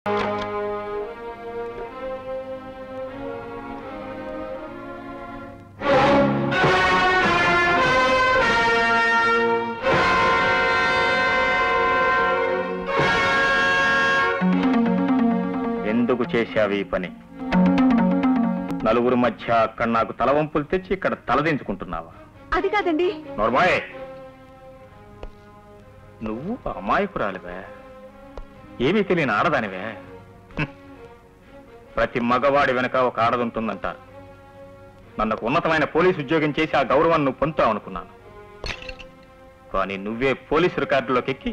ఎందుకు చేశావు ఈ పని? నలుగురు మధ్య అక్కడ నాకు తలవంపులు తెచ్చి ఇక్కడ తలదించుకుంటున్నావా? అది కాదండి. నోర్మాయ్, నువ్వు అమాయకురాలివే, ఏమీ తెలియని ఆడదానివే. ప్రతి మగవాడి వెనక ఒక ఆడదుంటుందంటారు. నన్నకు ఉన్నతమైన పోలీసు ఉద్యోగం చేసి ఆ గౌరవాన్ని నువ్వు పొందుతావు అనుకున్నాను. కానీ నువ్వే పోలీసు రికార్డులోకి ఎక్కి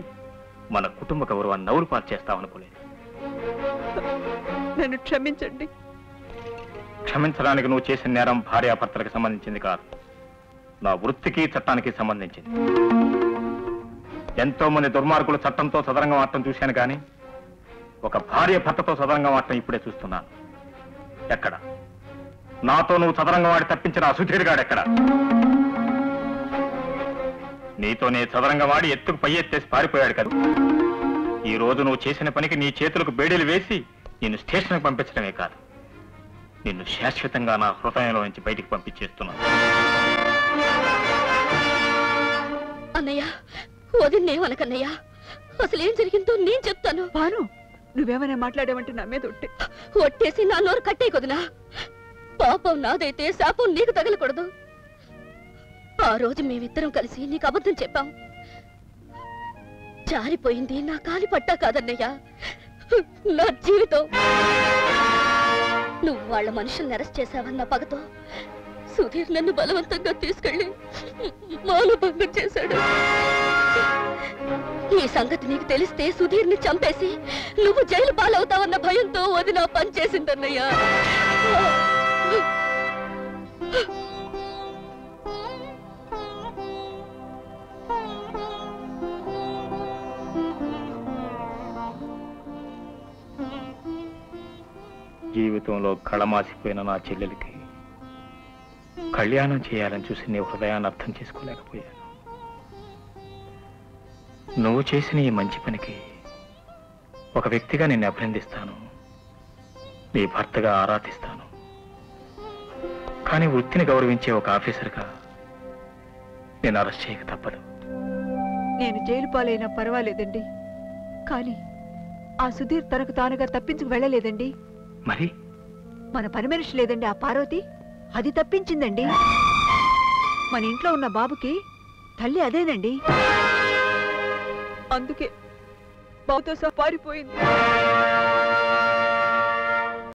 మన కుటుంబ గౌరవాన్ని నవ్వురుపాలు చేస్తావనుకోలేదు. నన్ను క్షమించండి. క్షమించడానికి నువ్వు చేసిన నేరం భార్యాభర్తలకు సంబంధించింది కాదు, నా వృత్తికి చట్టానికి సంబంధించింది. ఎంతో మంది దుర్మార్గులు చట్టంతో సదరంగం ఆడటం చూశాను, కానీ ఒక భార్య భర్తతో సదరంగం ఆడటం ఇప్పుడే చూస్తున్నాను. ఎక్కడ? నాతో నువ్వు చదరంగం ఆడి తప్పించిన ఆ సుధీర్గాడు ఎక్కడ? నీతోనే చదరంగం ఆడి ఎత్తుకు పై ఎత్తేసి పారిపోయాడు కదా. ఈ రోజు నువ్వు చేసిన పనికి నీ చేతులకు బేడీలు వేసి నిన్ను స్టేషన్కి పంపించడమే కాదు, నిన్ను శాశ్వతంగా నా హృదయంలో నుంచి బయటికి పంపించేస్తున్నాను. అన్నయ్య, వదిలేమనకన్నయ్య, అసలేం జరిగిందో నేను చెప్తాను. భాను, నువ్వేమైనా మాట్లాడావంటే నా మీద ఒట్టే. ఒట్టేసి నా నోరు కట్టే కొదినా. పాపం నాదైతే శాపం నీకు తగలకూడదు. ఆ రోజు మేమిద్దరం కలిసి నీకు అబద్ధం చెప్పాం. జారిపోయింది నా కాలి పట్టా కాదన్నయ్య, నా జీవితం. నువ్వు వాళ్ళ మనుషుల్ని అరెస్ట్ చేశావన్న పగతో సుధీర్ నన్ను బలవంతంగా తీసుకెళ్లి మానభంగం చేశాడు. ఈ సంగతి నీకు తెలిస్తే సుధీర్ని చంపేసి నువ్వు జైలు పాలవుతావన్న భయంతో వదిన పనిచేసిందన్నయ్యా. జీవితంలో కళమాసిపోయిన నా చెల్లెలికి కళ్యాణం చేయాలని చూసి నీ హృదయాన్ని అర్థం చేసుకోలేకపోయాను. నువ్వు చేసిన ఈ మంచి పనికి ఒక వ్యక్తిగా నిన్ను అభినందిస్తాను, నీ భర్తగా ఆరాధిస్తాను. కానీ వృత్తిని గౌరవించే ఒక ఆఫీసర్గా నేను అరెస్ట్ చేయక తప్పదు. నేను జైలు పాలైనా పర్వాలేదండి, కానీ ఆ సుధీర్ తనకు తానుగా తప్పించుకు వెళ్ళలేదండి. మరి మన పని మనిషి లేదండి ఆ పార్వతి, అది తప్పించిందండి. మన ఇంట్లో ఉన్న బాబుకి తల్లి అదేనండి. అందుకే బాబుతో సహా పారిపోయింది.